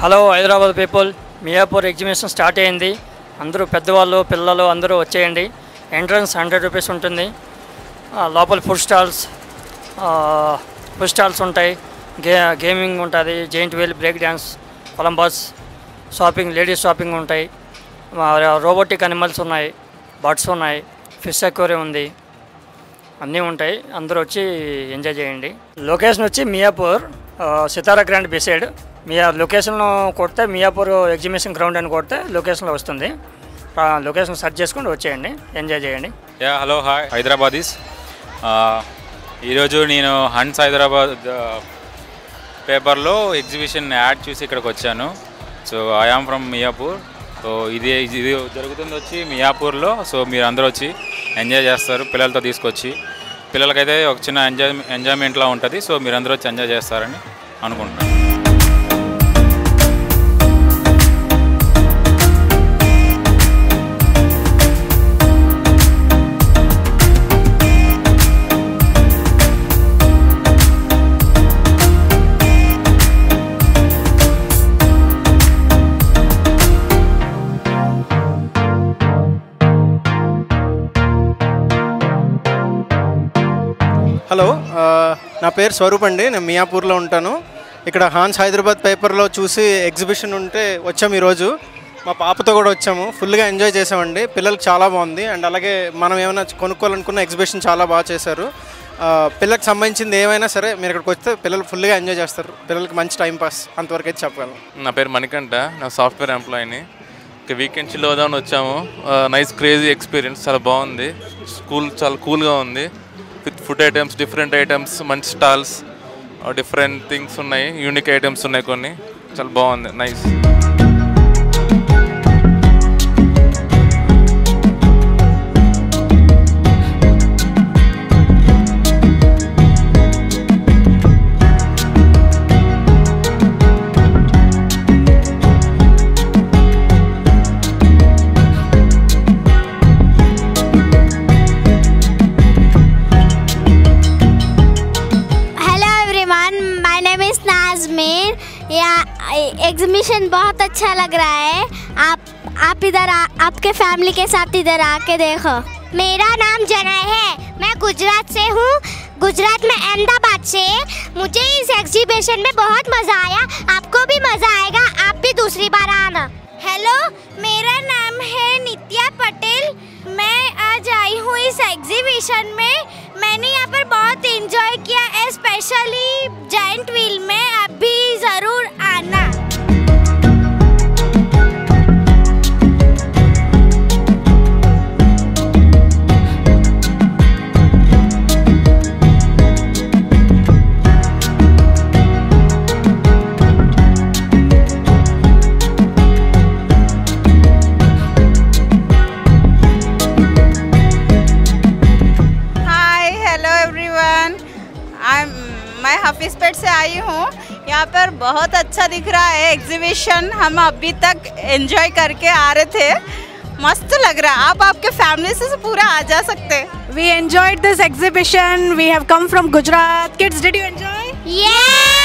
Hello Hyderabad people, Miyapur exhibition start అయింది. అందరూ పెద్దవాళ్ళు పిల్లలు అందరూ వచ్చేయండి. ఎంట్రన్స్ 100 రూపీస్ ఉంటుంది. లోపల ఫుడ్ స్టాల్స్ ఉంటాయి, గేమింగ్ ఉంటుంది, giant wheel, break dance, Columbus, shopping, ladies shopping ఉంటాయి, రోబోటిక్ అనిమల్స్ ఉన్నాయి, బర్డ్స్ ఉన్నాయి, ఫిష్ అక్వేరియం ఉంది, అన్నీ ఉంటాయి. అందరూ వచ్చి ఎంజాయ్ చేయండి. లొకేషన్ వచ్చి Miyapur Sitara grand beside. Location కొడితే మియాపూర్ ఎగ్జిబిషన్ గ్రౌండ్ అని కొడితే లొకేషన్లో వస్తుంది. లొకేషన్ సెర్చ్ చేసుకొని వచ్చేయండి, ఎంజాయ్ చేయండి. Hello hi Hyderabadis. ఈరోజు నేను హన్స్ హైదరాబాద్ పేపర్లో ఎగ్జిబిషన్ యాడ్ చూసి ఇక్కడికి వచ్చాను. So I am from Miyapur. So ఇది జరుగుతుంది వచ్చి మియాపూర్లో. సో మీరు అందరూ వచ్చి ఎంజాయ్ చేస్తారు పిల్లలతో తీసుకొచ్చి. పిల్లలకైతే ఒక చిన్న ఎంజాయ్మెంట్లా ఉంటుంది. సో మీరు అందరూ వచ్చి ఎంజాయ్ చేస్తారని అనుకుంటున్నాను. హలో, నా పేరు స్వరూప్ అండి. నేను మియాపూర్లో ఉంటాను. ఇక్కడ హాన్స్ హైదరాబాద్ పేపర్లో చూసి ఎగ్జిబిషన్ ఉంటే వచ్చాము. ఈరోజు మా పాపతో కూడా వచ్చాము. ఫుల్గా ఎంజాయ్ చేసామండి. పిల్లలకి చాలా బాగుంది. అండ్ అలాగే మనం ఏమైనా కొనుక్కోవాలనుకున్న ఎగ్జిబిషన్ చాలా బాగా చేశారు. పిల్లలకు సంబంధించింది ఏమైనా సరే మీరు ఇక్కడికి వస్తే పిల్లలు ఫుల్గా ఎంజాయ్ చేస్తారు. పిల్లలకి మంచి టైంపాస్, అంతవరకు అయితే చెప్పగలను. నా పేరు మణికంఠ, నా సాఫ్ట్వేర్ ఎంప్లాయీని. ఇక వీకెండ్ చిల్ అవుదామని వచ్చాము. నైస్ క్రేజీ ఎక్స్పీరియన్స్, చాలా బాగుంది. స్కూల్ చాలా కూల్గా ఉంది. With food items, different items, మంచి స్టాల్స్, డిఫరెంట్ థింగ్స్ ఉన్నాయి, యూనిక్ ఐటమ్స్ ఉన్నాయి కొన్ని. చాలా బాగుంది, నైస్. एग्जीबिशन बहुत अच्छा लग रहा है. आप इधर आपके फैमिली के साथ इधर आके देखो. मेरा नाम जनय है, मैं गुजरात से हूँ. गुजरात में अहमदाबाद से. मुझे इस एग्जीबिशन में बहुत मज़ा आया. आपको भी मज़ा आएगा, आप भी दूसरी बार आना. हेलो, मेरा नाम है नित्या पटेल. मैं आज आई हूँ इस एग्जीबिशन में. मैंने यहाँ पर बहुत एंजॉय किया, स्पेशली जायंट व्हील में. आप भी ज़रूर आना. मैं हाफिजपेट से आई हूँ. यहाँ पर बहुत अच्छा दिख रहा है एग्जीबिशन. हम अभी तक एंजॉय करके आ रहे थे. मस्त लग रहा है. आप आपके फैमिली से पूरा आ जा सकते. We enjoyed this exhibition. We have come from Gujarat. Kids, did you enjoy? Yeah.